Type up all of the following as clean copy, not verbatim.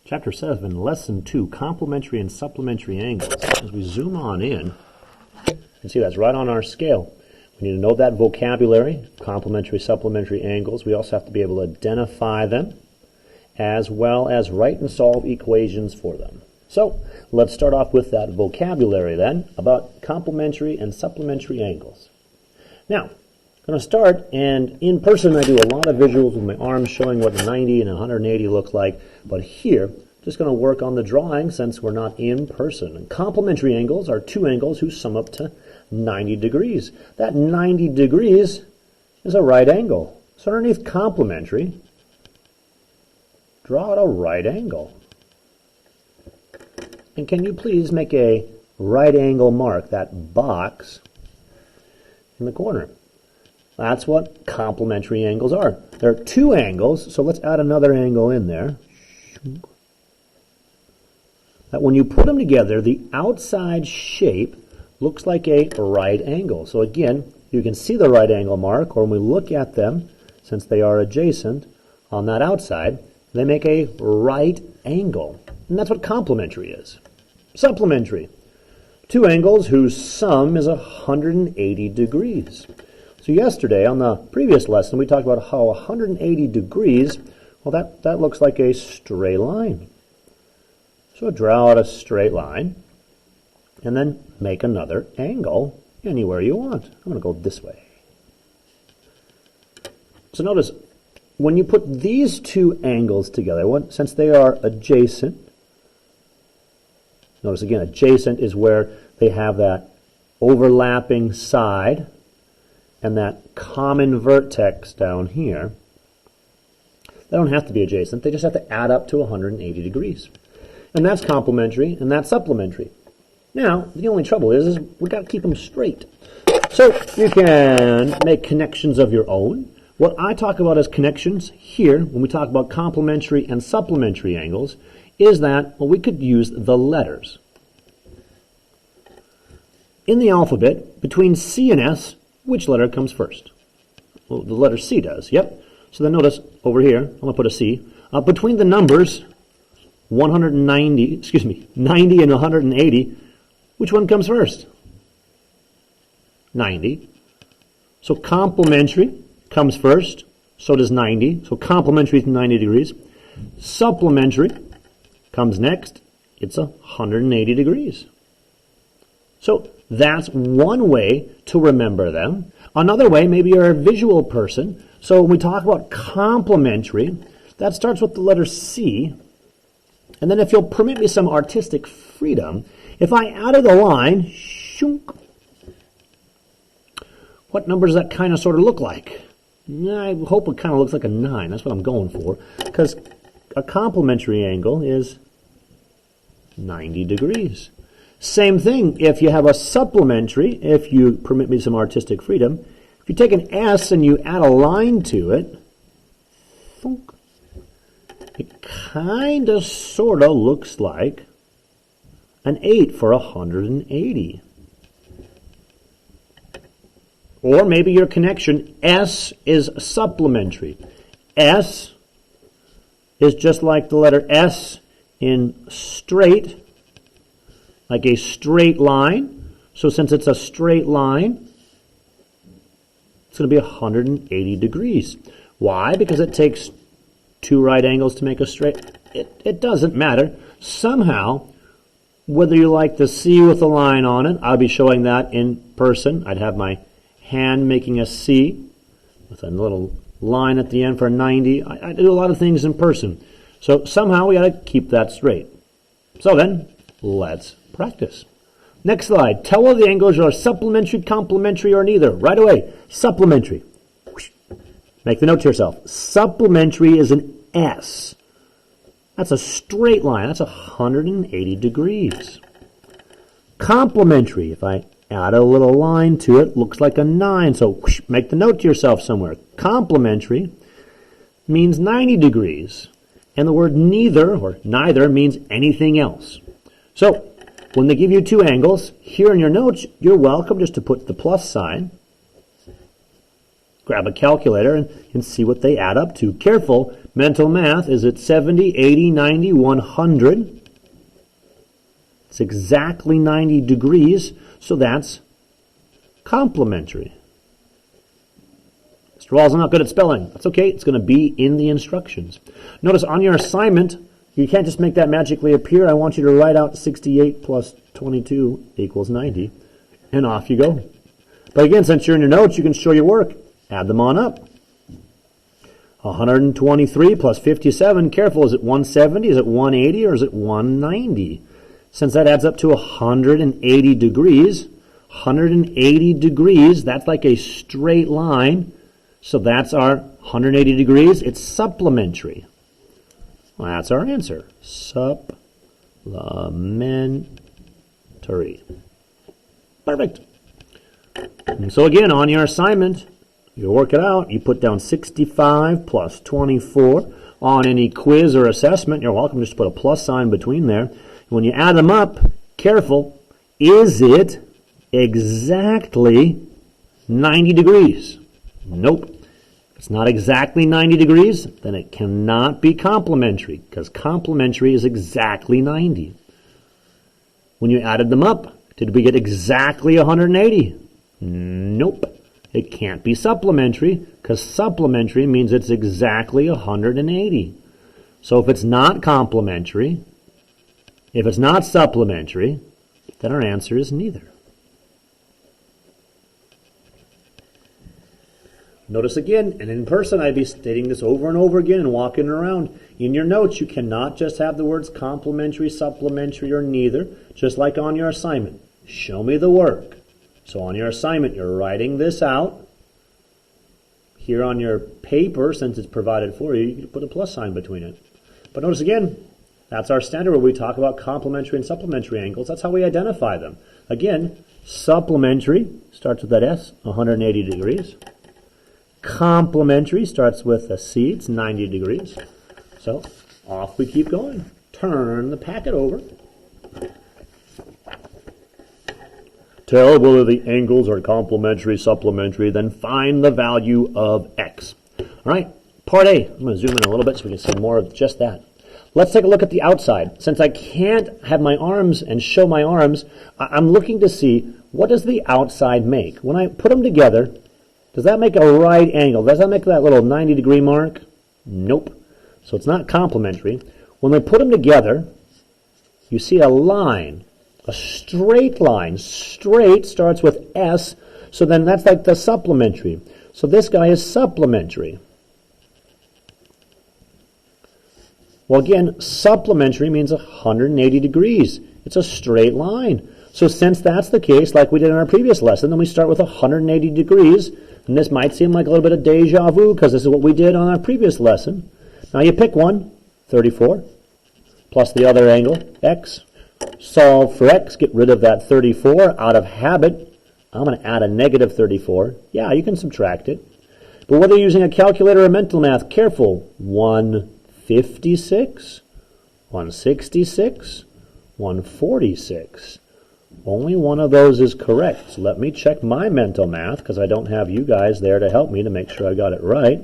Chapter 7, Lesson 2, Complementary and Supplementary Angles. As we zoom on in, you can see that's right on our scale. We need to know that vocabulary, complementary, supplementary angles. We also have to be able to identify them, as well as write and solve equations for them. So, let's start off with that vocabulary then, about complementary and supplementary angles. Now, I'm going to start, and in person I do a lot of visuals with my arms showing what 90 and 180 look like, but here, just going to work on the drawing since we're not in person. And complementary angles are two angles who sum up to 90 degrees. That 90 degrees is a right angle. So underneath complementary, draw out a right angle. And can you please make a right angle mark, that box in the corner? That's what complementary angles are. There are two angles, so let's add another angle in there. That when you put them together, the outside shape looks like a right angle. So again, you can see the right angle mark, or when we look at them, since they are adjacent on that outside, they make a right angle. And that's what complementary is. Supplementary. Two angles whose sum is 180 degrees. So yesterday, on the previous lesson, we talked about how 180 degrees, well, that looks like a straight line. So draw out a straight line, and then make another angle anywhere you want. I'm going to go this way. So notice, when you put these two angles together, since they are adjacent, notice again, adjacent is where they have that overlapping side and that common vertex down here. They don't have to be adjacent. They just have to add up to 180 degrees. And that's complementary, and that's supplementary. Now, the only trouble is we've got to keep them straight. So you can make connections of your own. What I talk about as connections here, when we talk about complementary and supplementary angles, is that, well, we could use the letters. In the alphabet, between C and S, which letter comes first? Well, the letter C does, yep. So then notice over here, I'm going to put a C. Between the numbers 90 and 180, which one comes first? 90. So complementary comes first, so does 90. So complementary is 90 degrees. Supplementary comes next, it's 180 degrees. So that's one way to remember them. Another way, maybe you're a visual person. So when we talk about complementary, that starts with the letter C. And then if you'll permit me some artistic freedom, if I added a line, shunk, what number does that kind of sort of look like? I hope it kind of looks like a 9. That's what I'm going for. Because a complementary angle is 90 degrees. Same thing if you have a supplementary, if you permit me some artistic freedom. If you take an S and you add a line to it, thunk, it kind of sort of looks like an 8 for 180. Or maybe your connection, S is supplementary. S is just like the letter S in straight, like a straight line. So since it's a straight line, it's going to be 180 degrees. Why? Because it takes two right angles to make a straight. It doesn't matter. Somehow, whether you like the C with a line on it, I'll be showing that in person. I'd have my hand making a C with a little line at the end for 90. I do a lot of things in person. So somehow we got to keep that straight. So then, let's practice. Next slide. Tell whether the angles are supplementary, complementary, or neither. Right away. Supplementary. Make the note to yourself. Supplementary is an S. That's a straight line. That's 180 degrees. Complementary, if I add a little line to it, looks like a 9. So make the note to yourself somewhere. Complementary means 90 degrees. And the word neither or neither means anything else. So when they give you two angles, here in your notes, you're welcome just to put the plus sign. grab a calculator and see what they add up to. Careful, mental math. Is it 70, 80, 90, 100? It's exactly 90 degrees, so that's complementary. Mr. Walls, I'm not good at spelling. That's okay. It's going to be in the instructions. Notice on your assignment, you can't just make that magically appear. I want you to write out 68 plus 22 equals 90, and off you go. But again, since you're in your notes, you can show your work. Add them on up. 123 plus 57, careful, is it 170, is it 180, or is it 190? Since that adds up to 180 degrees, 180 degrees, that's like a straight line. So that's our 180 degrees. It's supplementary. Well, that's our answer. Supplementary. Perfect. And so again, on your assignment, you work it out. You put down 65 plus 24 on any quiz or assessment. You're welcome just to put a plus sign between there. When you add them up, careful, is it exactly 90 degrees? Nope. If it's not exactly 90 degrees, then it cannot be complementary, because complementary is exactly 90. When you added them up, did we get exactly 180? Nope. It can't be supplementary, because supplementary means it's exactly 180. So if it's not complementary, if it's not supplementary, then our answer is neither. Notice again, and in person I'd be stating this over and over again and walking around. In your notes, you cannot just have the words complementary, supplementary, or neither, just like on your assignment. Show me the work. So on your assignment, you're writing this out. Here on your paper, since it's provided for you, you can put a plus sign between it. But notice again, that's our standard where we talk about complementary and supplementary angles. That's how we identify them. Again, supplementary starts with that S, 180 degrees. Complementary starts with a C, it's 90 degrees. So off we keep going. Turn the packet over. Tell whether the angles are complementary, supplementary, then find the value of X. All right, part A. I'm going to zoom in a little bit so we can see more of just that. Let's take a look at the outside. Since I can't have my arms and show my arms, I'm looking to see what does the outside make. When I put them together, does that make a right angle? Does that make that little 90-degree mark? Nope. So it's not complementary. When we put them together, you see a line, a straight line. Straight starts with S, so then that's like the supplementary. So this guy is supplementary. Well, again, supplementary means 180 degrees. It's a straight line. So since that's the case, like we did in our previous lesson, then we start with 180 degrees. And this might seem like a little bit of deja vu because this is what we did on our previous lesson. Now you pick one, 34, plus the other angle, X. Solve for X, get rid of that 34 out of habit. I'm going to add a negative 34. Yeah, you can subtract it. But whether you're using a calculator or mental math, careful. 156, 166, 146. Only one of those is correct. So let me check my mental math because I don't have you guys there to help me to make sure I got it right.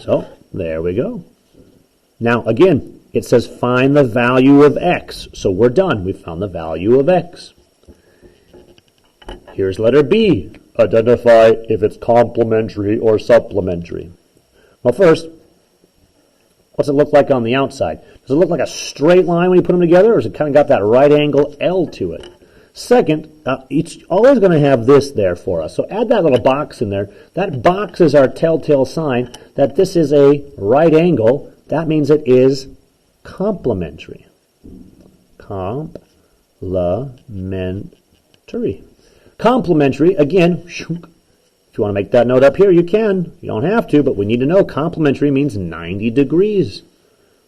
So there we go. Now again, it says find the value of X. So we're done. We found the value of X. Here's letter B. Identify if it's complementary or supplementary. Well, first, what's it look like on the outside? Does it look like a straight line when you put them together, or has it kind of got that right angle L to it? Second, it's always going to have this there for us. So add that little box in there. That box is our telltale sign that this is a right angle. That means it is complementary. Complementary. Complementary, again, if you want to make that note up here, you can. You don't have to, but we need to know complementary means 90 degrees.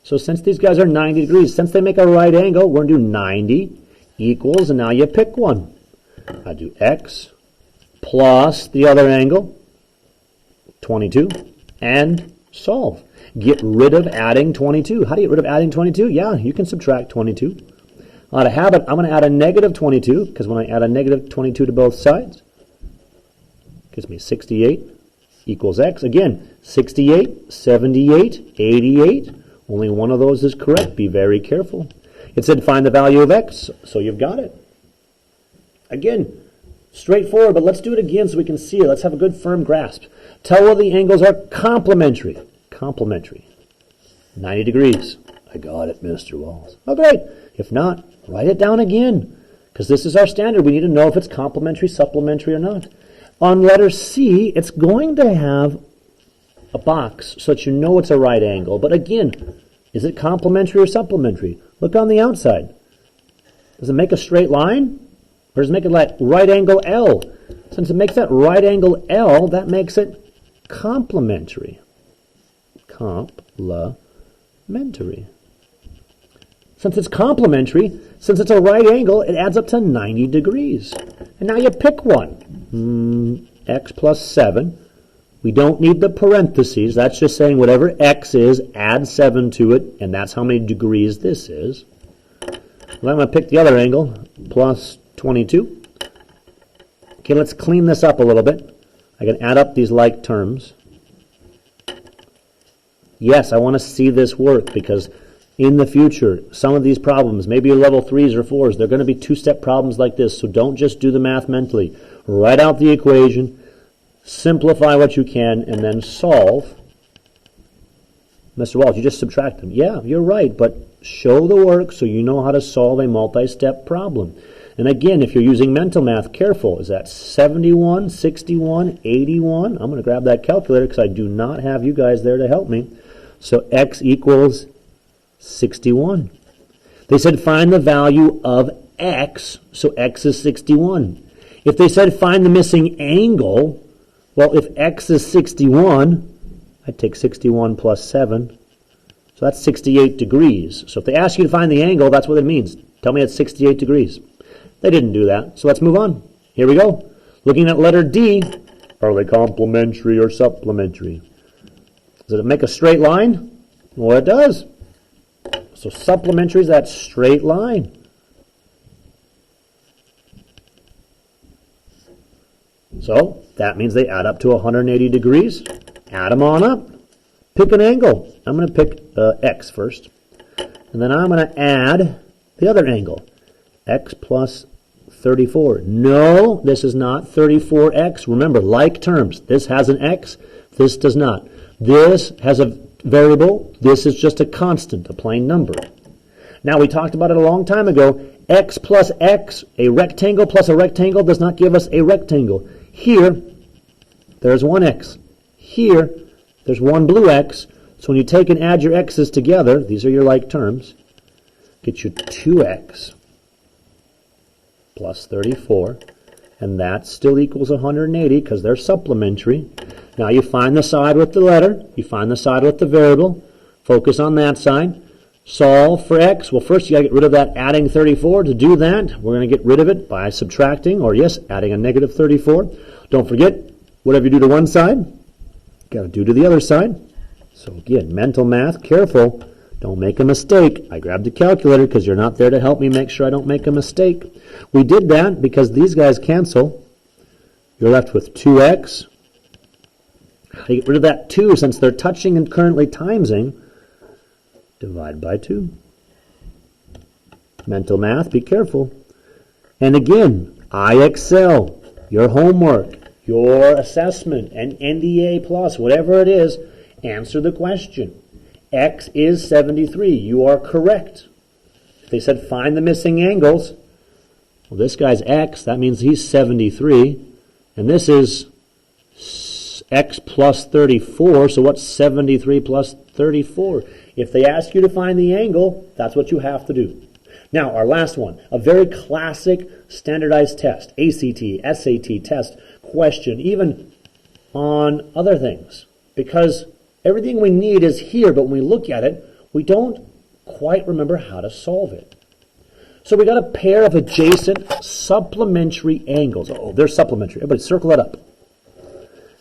So since these guys are 90 degrees, since they make a right angle, we're going to do 90 equals, and now you pick one. I do X plus the other angle, 22, and solve. Get rid of adding 22. How do you get rid of adding 22? Yeah, you can subtract 22. Out of habit, I'm going to add a negative 22, because when I add a negative 22 to both sides, gives me 68 equals x. Again, 68, 78, 88. Only one of those is correct. Be very careful. It said find the value of x, so you've got it. Again, straightforward, but let's do it again so we can see it. Let's have a good firm grasp. Tell whether the angles are complementary. Complementary. 90 degrees. I got it, Mr. Walls. Oh, great. If not, write it down again, because this is our standard. We need to know if it's complementary, supplementary, or not. On letter C, it's going to have a box so that you know it's a right angle. But again, is it complementary or supplementary? Look on the outside. Does it make a straight line? Or does it make it like right angle L? Since it makes that right angle L, that makes it complementary. Complementary. Since it's complementary, since it's a right angle, it adds up to 90 degrees. And now you pick one. X plus 7. We don't need the parentheses. That's just saying whatever x is, add 7 to it, and that's how many degrees this is. Well, I'm going to pick the other angle, plus 22. Okay, let's clean this up a little bit. I can add up these like terms. Yes, I want to see this work because in the future, some of these problems, maybe your level 3s or 4s, they're going to be two-step problems like this, so don't just do the math mentally. Write out the equation, simplify what you can, and then solve. Mr. Walsh, you just subtract them. Yeah, you're right, but show the work so you know how to solve a multi-step problem. And again, if you're using mental math, careful. Is that 71, 61, 81? I'm going to grab that calculator because I do not have you guys there to help me. So x equals 61. They said find the value of x, so x is 61. If they said find the missing angle, well, if x is 61, I'd take 61 plus 7. So that's 68 degrees. So if they ask you to find the angle, that's what it means. Tell me it's 68 degrees. They didn't do that, so let's move on. Here we go. Looking at letter D, are they complementary or supplementary? Does it make a straight line? Well, it does. So supplementary is that straight line. So that means they add up to 180 degrees. Add them on up. Pick an angle. I'm going to pick x first. And then I'm going to add the other angle. X plus 34. No, this is not 34x. Remember, like terms. This has an x. This does not. This has a variable. This is just a constant, a plain number. Now, we talked about it a long time ago. X plus x, a rectangle plus a rectangle does not give us a rectangle. Here, there's one x. Here, there's one blue x. So when you take and add your x's together, these are your like terms, get you 2x plus 34. And that still equals 180 because they're supplementary. Now you find the side with the letter. You find the side with the variable. Focus on that side. Solve for x. Well, first you got to get rid of that adding 34. To do that, we're going to get rid of it by subtracting, or yes, adding a negative 34. Don't forget, whatever you do to one side, you got to do to the other side. So again, mental math, careful. Don't make a mistake. I grabbed the calculator because you're not there to help me make sure I don't make a mistake. We did that because these guys cancel. You're left with 2x. How do you get rid of that 2 since they're touching and currently timesing? Divide by 2. Mental math, be careful. And again, I excel. Your homework, your assessment, and NDA plus, whatever it is, answer the question. X is 73. You are correct. If they said find the missing angles, well, this guy's x, that means he's 73. And this is x plus 34, so what's 73 plus 34? If they ask you to find the angle, that's what you have to do. Now, our last one, a very classic standardized test, ACT, SAT test question, even on other things, because everything we need is here, but when we look at it, we don't quite remember how to solve it. So we got a pair of adjacent supplementary angles. Oh, they're supplementary. Everybody circle that up.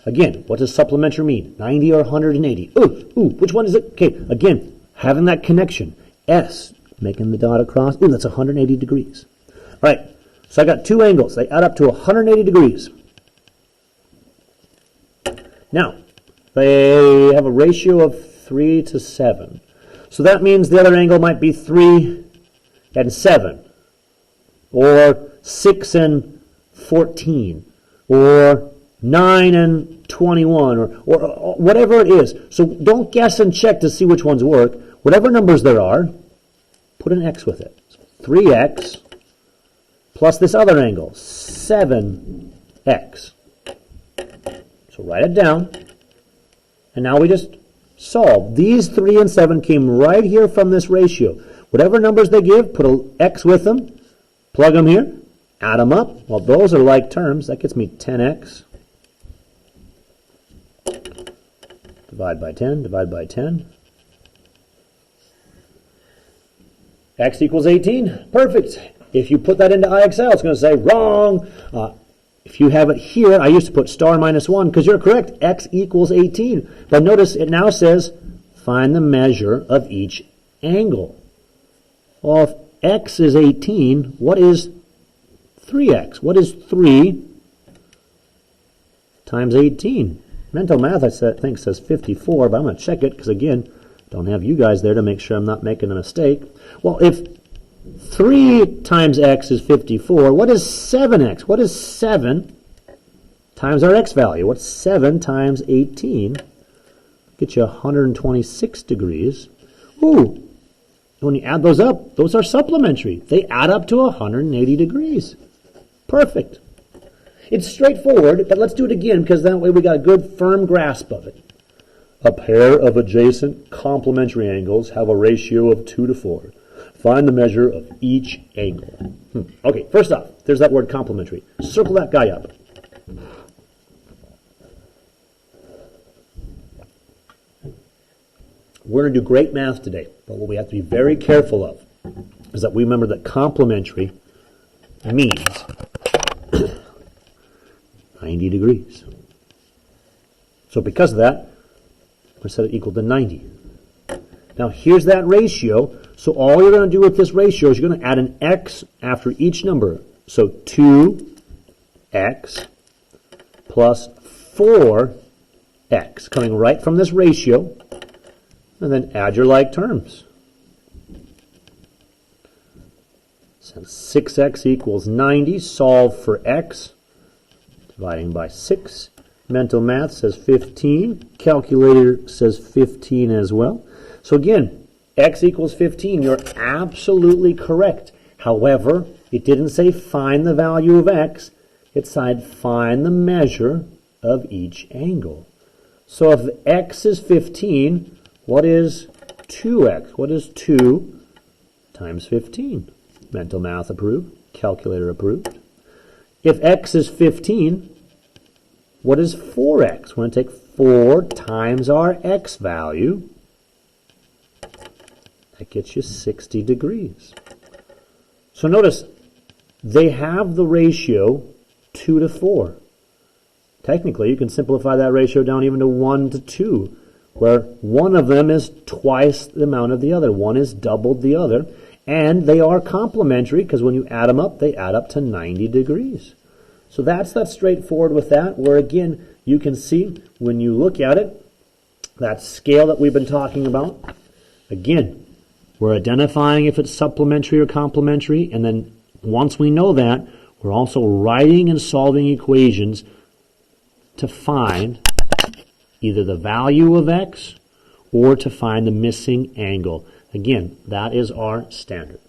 Again, what does supplementary mean? 90 or 180? Ooh, which one is it? Okay, again, having that connection. S, making the dot across. Ooh, that's 180 degrees. All right, so I got two angles. They add up to 180 degrees. Now, they have a ratio of 3 to 7. So that means the other angle might be 3 and 7, or 6 and 14, or 9 and 21, or whatever it is. So don't guess and check to see which ones work. Whatever numbers there are, put an x with it. So 3x plus this other angle, 7x. So write it down. And now we just solve. These 3 and 7 came right here from this ratio. Whatever numbers they give, put an x with them, plug them here, add them up. Well, those are like terms. That gets me 10x. Divide by 10, divide by 10. X equals 18. Perfect. If you put that into IXL, it's going to say wrong. If you have it here, I used to put star minus 1 because you're correct. X equals 18. But notice it now says find the measure of each angle. Well, if x is 18, what is 3x? What is 3 times 18? Mental math, I think, says 54, but I'm going to check it because, again, don't have you guys there to make sure I'm not making a mistake. Well, if 3 times x is 54, what is 7x? What is 7 times our x value? What's 7 times 18? Get you 126 degrees. Ooh, when you add those up, those are supplementary. They add up to 180 degrees. Perfect. It's straightforward, but let's do it again because that way we got a good firm grasp of it. A pair of adjacent complementary angles have a ratio of 2 to 4. Find the measure of each angle. Okay, first off, there's that word complementary. Circle that guy up. We're going to do great math today, but what we have to be very careful of is that we remember that complementary means 90 degrees. So because of that, we set it equal to 90. Now here's that ratio. So all you're going to do with this ratio is you're going to add an x after each number. So 2x plus 4x, coming right from this ratio. And then add your like terms. So 6x equals 90. Solve for x. Dividing by 6. Mental math says 15. Calculator says 15 as well. So again, x equals 15. You're absolutely correct. However, it didn't say find the value of x. It said find the measure of each angle. So if x is 15, what is 2x? What is 2 times 15? Mental math approved. Calculator approved. If x is 15, what is 4x? We're going to take 4 times our x value. That gets you 60 degrees. So notice, they have the ratio 2 to 4. Technically, you can simplify that ratio down even to 1 to 2, where one of them is twice the amount of the other. One is doubled the other. And they are complementary because when you add them up, they add up to 90 degrees. So that's straightforward with that, where again, you can see when you look at it, that scale that we've been talking about, again, we're identifying if it's supplementary or complementary, and then once we know that, we're also writing and solving equations to find either the value of x or to find the missing angle. Again, that is our standard.